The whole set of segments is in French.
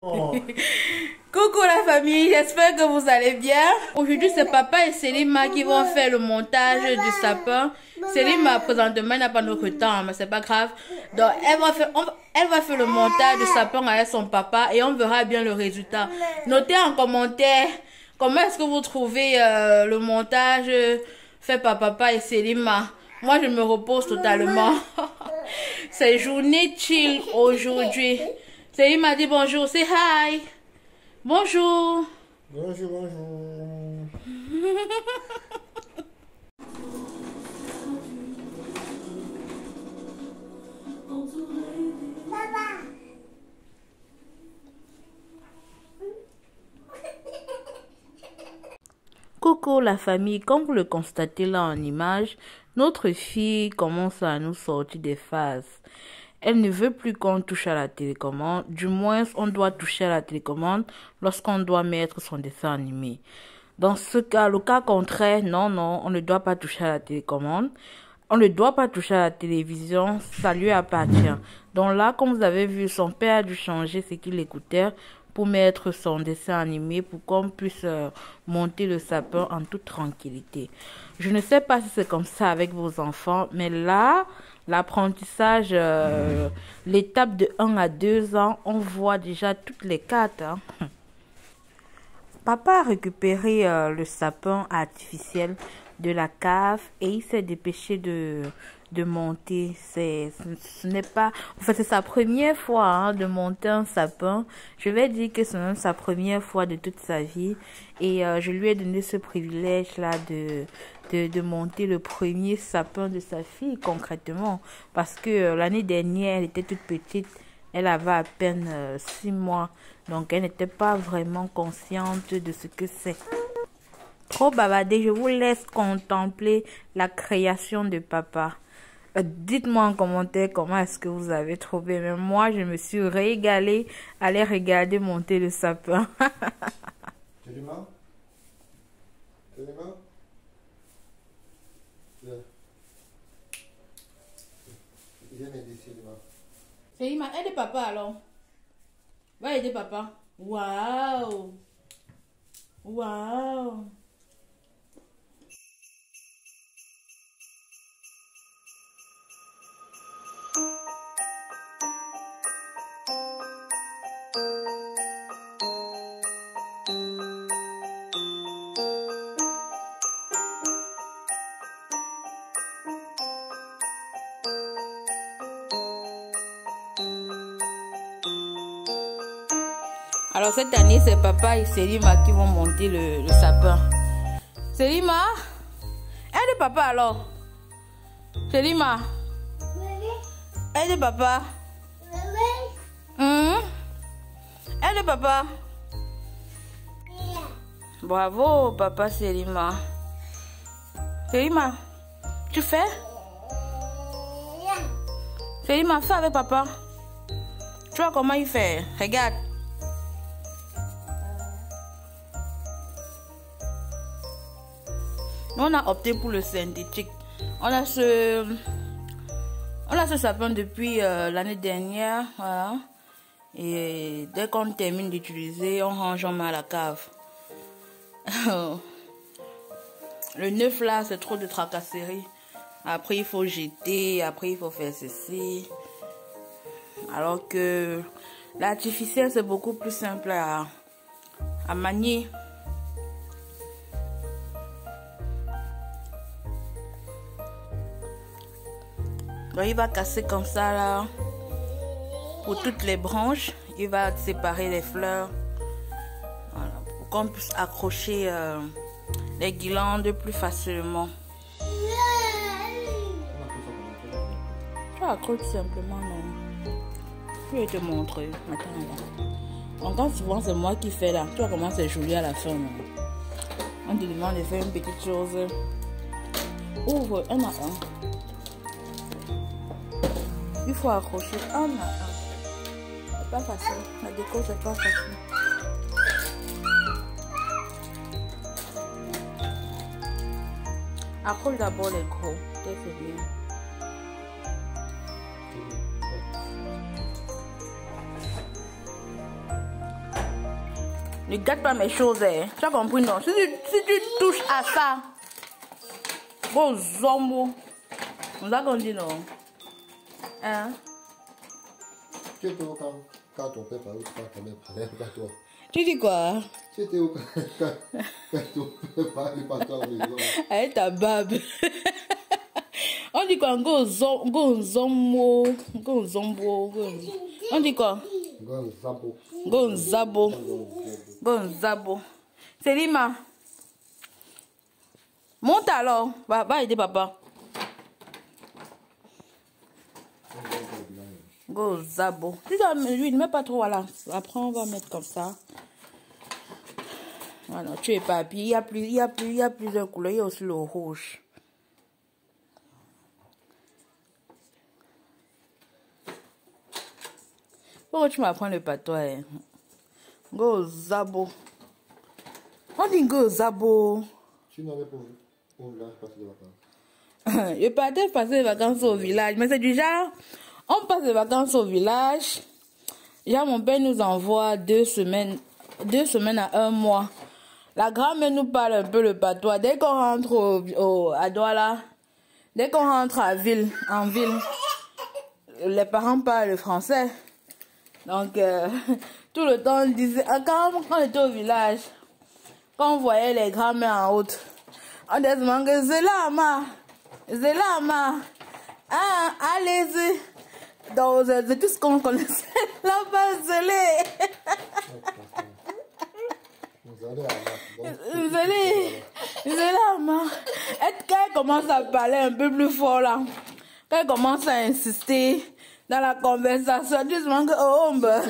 Oh. Coucou la famille, j'espère que vous allez bien. Aujourd'hui c'est papa et Selima qui vont faire le montage du sapin. Selima présentement n'a pas notre temps, mais c'est pas grave. Donc elle va faire le montage du sapin avec son papa et on verra bien le résultat. Notez en commentaire comment est-ce que vous trouvez le montage fait par papa et Selima. Moi je me repose totalement. C'est journée chill aujourd'hui. Selima dit bonjour, c'est hi. Bonjour. Bonjour, bonjour. Coucou la famille, comme vous le constatez là en image, notre fille commence à nous sortir des phases. Elle ne veut plus qu'on touche à la télécommande, du moins on doit toucher à la télécommande lorsqu'on doit mettre son dessin animé. Dans ce cas, le cas contraire, non, on ne doit pas toucher à la télécommande. On ne doit pas toucher à la télévision, ça lui appartient. Donc là, comme vous avez vu, son père a dû changer ce qu'il écoutait pour mettre son dessin animé pour qu'on puisse monter le sapin en toute tranquillité. Je ne sais pas si c'est comme ça avec vos enfants, mais là, l'apprentissage, l'étape de 1 à 2 ans, on voit déjà toutes les cartes. Hein. Papa a récupéré le sapin artificiel de la cave et il s'est dépêché de monter. Ce n'est pas... En fait, c'est sa première fois hein, de monter un sapin. Je vais dire que c'est même sa première fois de toute sa vie. Et je lui ai donné ce privilège-là de monter le premier sapin de sa fille concrètement. Parce que l'année dernière, elle était toute petite. Elle avait à peine 6 mois. Donc, elle n'était pas vraiment consciente de ce que c'est. Trop bavardé, je vous laisse contempler la création de papa. Dites-moi en commentaire comment est-ce que vous avez trouvé. Mais moi, je me suis régalée à aller regarder monter le sapin. Selima? Selima? Viens m'aider, Selima. Selima, aide papa alors. Va aider papa. Waouh! Waouh! Alors cette année, c'est papa et Selima qui vont monter le sapin. Selima, aide papa alors. Selima, aide papa. Aide papa. Bravo papa Selima. Selima, tu fais? Selima, fais avec papa. Tu vois comment il fait? Regarde. Nous, on a opté pour le synthétique. On a ce sapin depuis l'année dernière. Voilà. Et dès qu'on termine d'utiliser, on range, on met à la cave. Le neuf là, c'est trop de tracasserie. Après, il faut jeter. Après, il faut faire ceci. Alors que l'artificiel, c'est beaucoup plus simple à manier. Donc, il va casser comme ça là pour toutes les branches. Il va séparer les fleurs. Voilà, pour qu'on puisse accrocher les guirlandes plus facilement. Tu accroches simplement, non? Je vais te montrer. Attends là. Encore souvent, c'est moi qui fais là. Tu vois comment c'est joli à la fin. Non? On te demande de faire une petite chose. Ouvre un à un. Il faut accrocher un à un. C'est pas facile. La déco, c'est pas facile. Accroche d'abord les gros. C'est bien. Ne gâte pas mes choses, hein. Tu as compris, non? Si tu touches à ça, gros zombo. On a qu'on dit non. Hein? Tu étais où quand ton père parlait, quand ta mère parlait pas toi? Tu dis quoi? Tu étais où quand ton père parlait pas toi en maison? Avec ta barbe. On dit quoi? Go zombo. On dit quoi? Gonzabo. Gonzabo. Gonzabo. Selima. Monte alors. Va aider papa. Gonzabo. Lui, ne mets pas trop, voilà. Après, on va mettre comme ça. Voilà, tu es papy. Il y a plusieurs couleurs. Il y a aussi le rouge. Pourquoi tu m'apprends le patois? Hein? Gonzabo. On dit Gonzabo. Tu n'avais pas pour là passer les vacances. Je partais passer les vacances au village. Mais c'est du genre, on passe les vacances au village. Genre, mon père nous envoie 2 semaines à 1 mois. La grand-mère nous parle un peu le patois. Dès qu'on rentre à Douala, dès qu'on rentre en ville, les parents parlent le français. Donc, tout le temps, on disait, quand on était au village, quand on voyait les grands-mères en route, on disait que Zélama, ah, allez-y. Donc, c'est tout ce qu'on connaissait là-bas, Zélé. Zélama. Et quand elle commence à parler un peu plus fort là, quand elle commence à insister dans la conversation, tu te manques au ombre.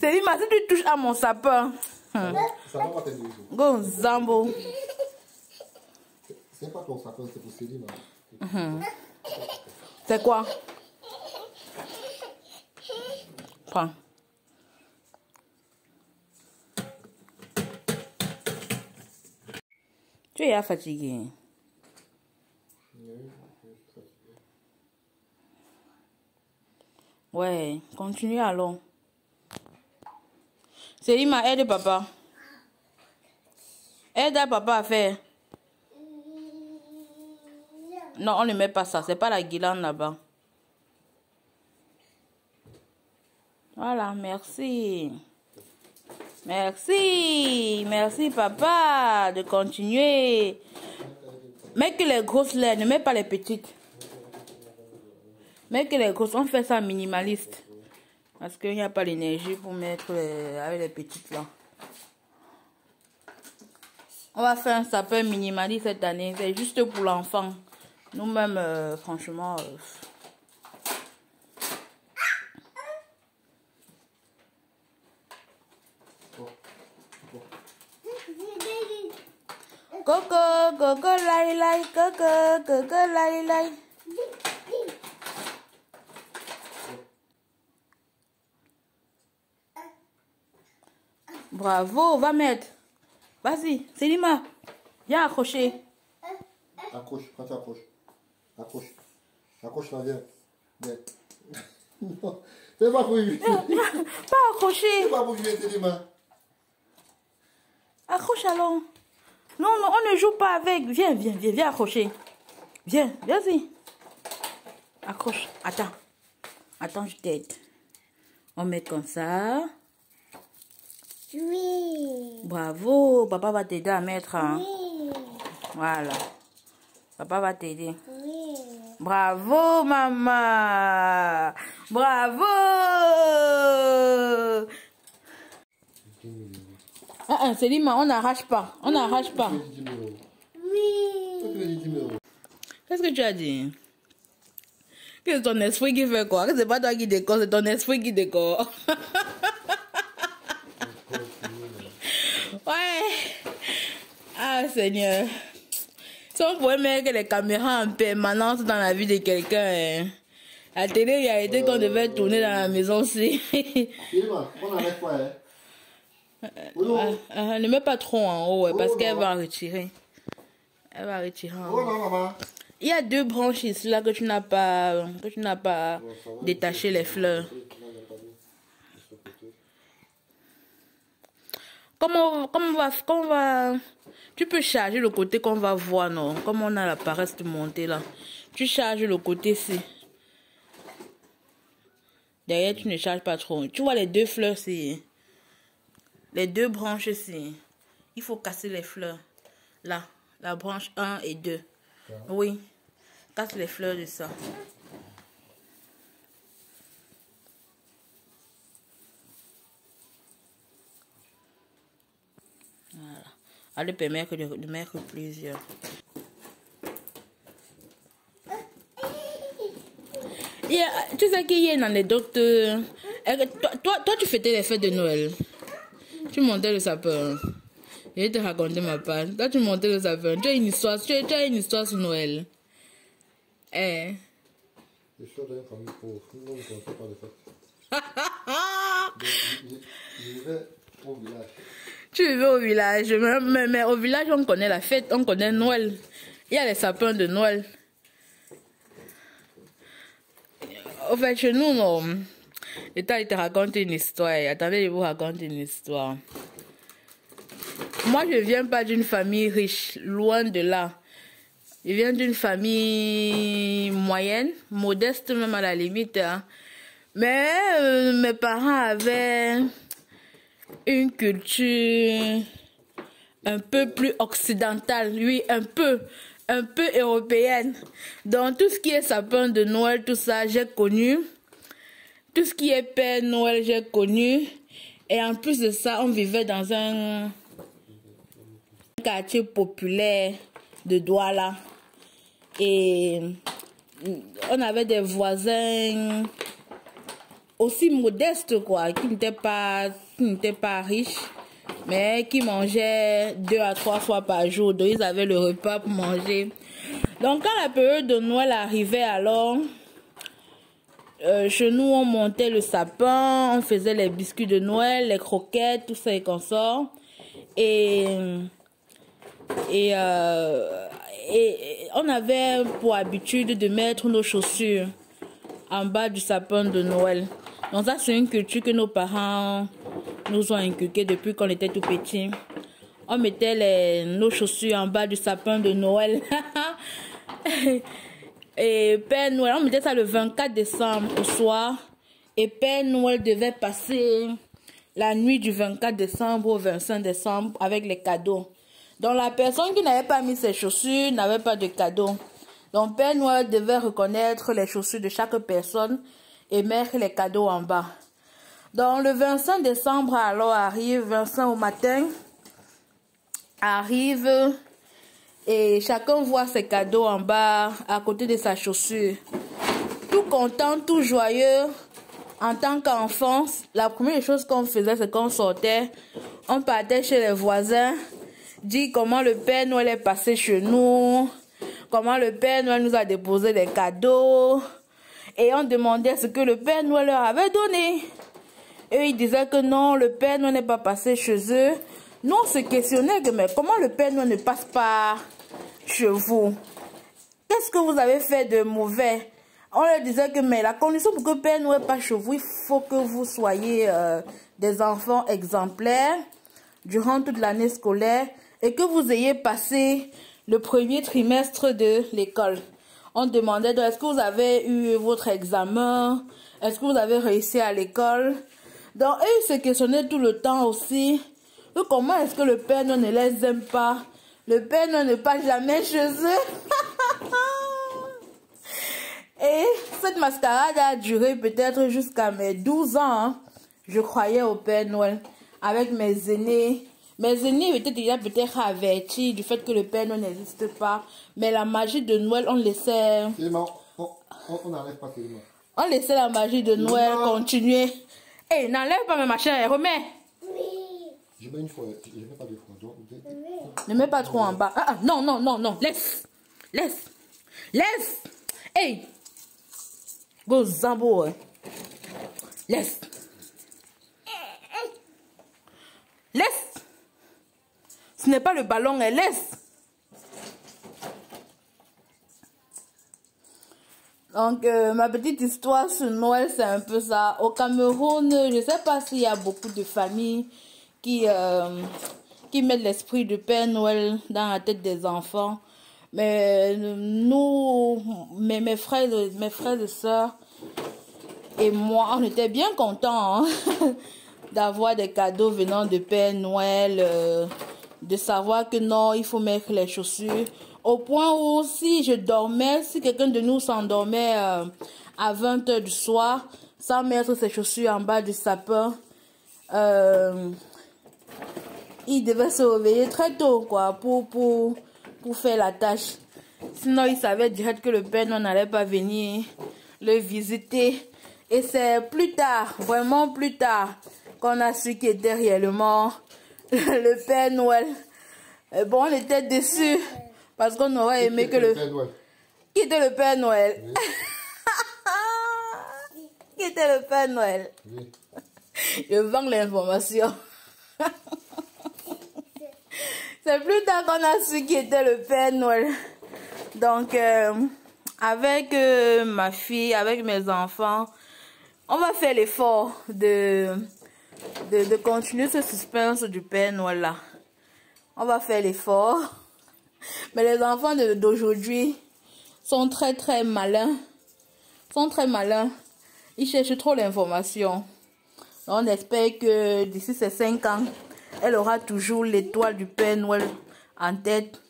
Selima, si tu touches à mon sapin. Ça va pas t'aider. Gonzambo. C'est pas ton sapin, c'est pour Selima. C'est quoi? Prends. Tu es fatigué. Ouais, continue alors. Selima, aide papa. Aide à papa à faire. Non, on ne met pas ça. C'est pas la guirlande là-bas. Voilà, merci. Merci. Merci papa de continuer. Mets que les grosses lèvres, ne mets pas les petites. Mets que les grosses, on fait ça minimaliste. Parce qu'il n'y a pas l'énergie pour mettre avec les petites là. On va faire un sapin minimaliste cette année. C'est juste pour l'enfant. Nous-mêmes, franchement... Coco, lai, coco, lai. Bravo, va mettre. Vas-y, Selima, viens accrocher. Accroche, quand tu accroches. Accroche là, viens. Non, c'est pas pour lui. Pas accrocher. C'est pas pour lui, Selima. Accroche alors. Non, on ne joue pas avec. Viens accrocher. Viens, vas-y. Accroche. Attends, je t'aide. On met comme ça. Oui. Bravo. Papa va t'aider à mettre. Hein. Oui. Voilà. Papa va t'aider. Oui. Bravo, maman. Bravo. Selima, on n'arrache pas. Oui. Qu'est-ce que tu as dit? Que c'est ton esprit qui fait quoi? Que c'est pas toi qui décore, c'est ton esprit qui décore. Ouais. Ah, Seigneur. Si on pouvait mettre les caméras en permanence dans la vie de quelqu'un, hein. La télé, il a été qu'on devait tourner dans la maison aussi. On n'arrête pas, hein. Ne mets pas trop en haut, ouais, parce qu'elle va retirer. Elle va retirer en haut. Maman. Il y a 2 branches ici là que tu n'as pas détaché les fleurs. Tu peux charger le côté qu'on va voir, non? Comme on a la paresse de monter là. Tu charges le côté-ci. Derrière, tu ne charges pas trop. Tu vois les deux fleurs, c'est... Les deux branches, c'est... Il faut casser les fleurs. Là, la branche 1 et 2. Oui. Casse les fleurs de ça. Voilà. Elle permet de mettre plusieurs. Tu sais qu'il y a une anecdote. Toi, tu fêtais les fêtes de Noël. Tu montais le sapin. Je vais te raconter ma part. Toi, tu montais le sapin. Tu as une histoire, tu as une histoire sur Noël. Je suis dans une famille pauvre. Nous ne comptons pas les fêtes. Je vivais au village. Tu vivais au village. Mais au village, on connaît la fête. On connaît Noël. Il y a les sapins de Noël. En fait, chez nous, non. L'État, il te raconte une histoire. Attendez, je vous raconte une histoire. Moi, je viens pas d'une famille riche, loin de là. Je viens d'une famille moyenne, modeste même à la limite. Hein. Mais mes parents avaient une culture un peu plus occidentale, oui, un peu européenne. Donc tout ce qui est sapin de Noël, tout ça, j'ai connu. Tout ce qui est Père Noël, j'ai connu. Et en plus de ça, on vivait dans un quartier populaire de Douala. Et on avait des voisins aussi modestes, quoi, qui n'étaient pas riches, mais qui mangeaient 2 à 3 fois par jour. Donc ils avaient le repas pour manger. Donc quand la période de Noël arrivait, alors chez nous on montait le sapin, on faisait les biscuits de Noël, les croquettes, tout ça et consorts. Et on avait pour habitude de mettre nos chaussures en bas du sapin de Noël. Donc ça, c'est une culture que nos parents nous ont inculquée depuis qu'on était tout petits. On mettait nos chaussures en bas du sapin de Noël. Et Père Noël, on mettait ça le 24 décembre au soir. Et Père Noël devait passer la nuit du 24 décembre au 25 décembre avec les cadeaux. Donc la personne qui n'avait pas mis ses chaussures n'avait pas de cadeau. Donc Père Noël devait reconnaître les chaussures de chaque personne et mettre les cadeaux en bas. Donc le 25 décembre alors arrive, 25 au matin, arrive et chacun voit ses cadeaux en bas à côté de sa chaussure. Tout content, tout joyeux. En tant qu'enfant, la première chose qu'on faisait, c'est qu'on sortait, on partait chez les voisins, dit comment le Père Noël est passé chez nous, comment le Père Noël nous a déposé des cadeaux, et on demandait ce que le Père Noël leur avait donné. Et ils disaient que non, le Père Noël n'est pas passé chez eux. Nous, on se questionnait que, mais comment le Père Noël ne passe pas chez vous? Qu'est-ce que vous avez fait de mauvais? On leur disait que, mais la condition pour que le Père Noël passe chez vous, il faut que vous soyez des enfants exemplaires durant toute l'année scolaire et que vous ayez passé le premier trimestre de l'école. On demandait, donc, est-ce que vous avez eu votre examen? Est-ce que vous avez réussi à l'école? Donc, eux, ils se questionnaient tout le temps aussi. Comment est-ce que le Père Noël ne les aime pas? Le Père Noël ne passe jamais chez eux. Et cette mascarade a duré peut-être jusqu'à mes 12 ans. Hein. Je croyais au Père Noël avec mes aînés. Mes aînés étaient déjà peut-être avertis du fait que le Père Noël n'existe pas. Mais la magie de Noël, on laissait... On n'enlève pas tellement. On laissait la magie de Noël continuer. Hé, n'enlève pas mes machins, remets. Oui. Je mets une fois, je ne mets pas deux fois. Donc, ne mets pas trop en bas. Ah, non, non, non, non. Laisse. Laisse. Laisse. Hey. Go Zambo. Laisse. Laisse. Ce n'est pas le ballon, elle laisse. Donc, ma petite histoire sur Noël, c'est un peu ça. Au Cameroun, je ne sais pas s'il y a beaucoup de familles qui mettent l'esprit du Père Noël dans la tête des enfants. Mais nous, mes frères et sœurs et moi, on était bien contents, hein, d'avoir des cadeaux venant de Père Noël, de savoir que non, il faut mettre les chaussures. Au point où si je dormais, si quelqu'un de nous s'endormait à 20 h du soir, sans mettre ses chaussures en bas du sapin, il devait se réveiller très tôt, quoi, pour faire la tâche. Sinon, il savait direct que le Père Noël n'allait pas venir le visiter. Et c'est plus tard, vraiment plus tard, qu'on a su qu'il était réellement le Père Noël. Et bon, on était déçus parce qu'on aurait aimé que le... Qui était le Père Noël? Oui. Qui était le Père Noël? Oui. Je vends l'information. C'est plus tard qu'on a su qui était le Père Noël. Donc, avec ma fille, avec mes enfants, on va faire l'effort de continuer ce suspense du Père Noël là. On va faire l'effort. Mais les enfants d'aujourd'hui sont très malins. Ils cherchent trop l'information. On espère que d'ici ces 5 ans, elle aura toujours l'étoile du Père Noël en tête.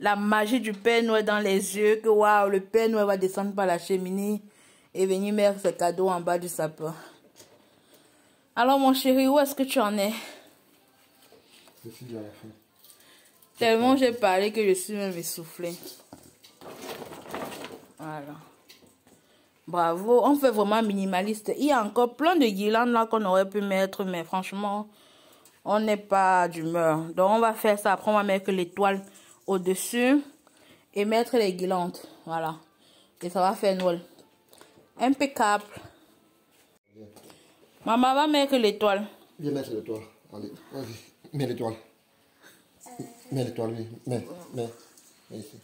La magie du Père Noël dans les yeux. Que waouh, le Père Noël va descendre par la cheminée et venir mettre ses cadeaux en bas du sapin. Alors mon chéri, où est-ce que tu en es? Je suis à la fin. Tellement j'ai parlé que je suis même essoufflée. Voilà. Bravo, on fait vraiment minimaliste. Il y a encore plein de guirlandes là qu'on aurait pu mettre, mais franchement, on n'est pas d'humeur. Donc on va faire ça. Après on va mettre l'étoile au-dessus et mettre les guirlandes. Voilà. Et ça va faire Noël. Impeccable. Maman va mettre l'étoile. Viens mettre l'étoile. Allez, vas-y. Mets l'étoile. Mets l'étoile, oui. Mets ici.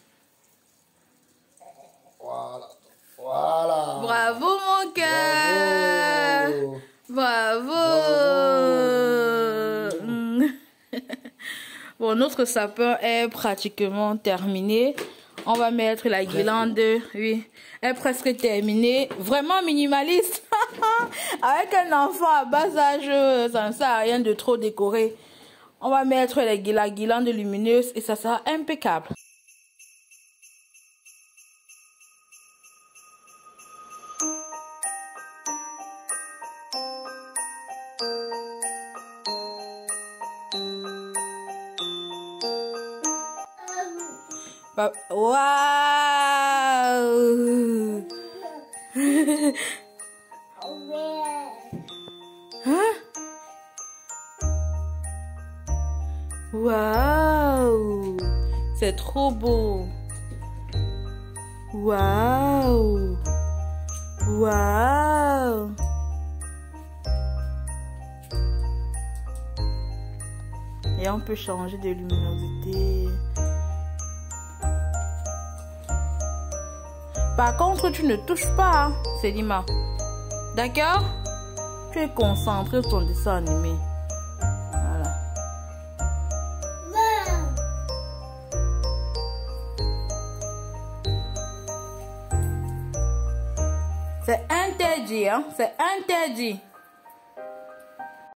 Voilà. Voilà. Bravo mon cœur. Bravo. Bon, notre sapin est pratiquement terminé. On va mettre la guirlande. Oui, elle est presque terminée. Vraiment minimaliste. Avec un enfant à bas âge, ça ne sert à rien de trop décorer. On va mettre la guirlande lumineuse et ça sera impeccable. Waouh! Hein? Waouh! C'est trop beau! Waouh! Waouh! Et on peut changer de luminosité. Par contre, tu ne touches pas, hein, Selima. D'accord? Tu es concentré sur ton dessin animé. Voilà. C'est interdit, hein? C'est interdit.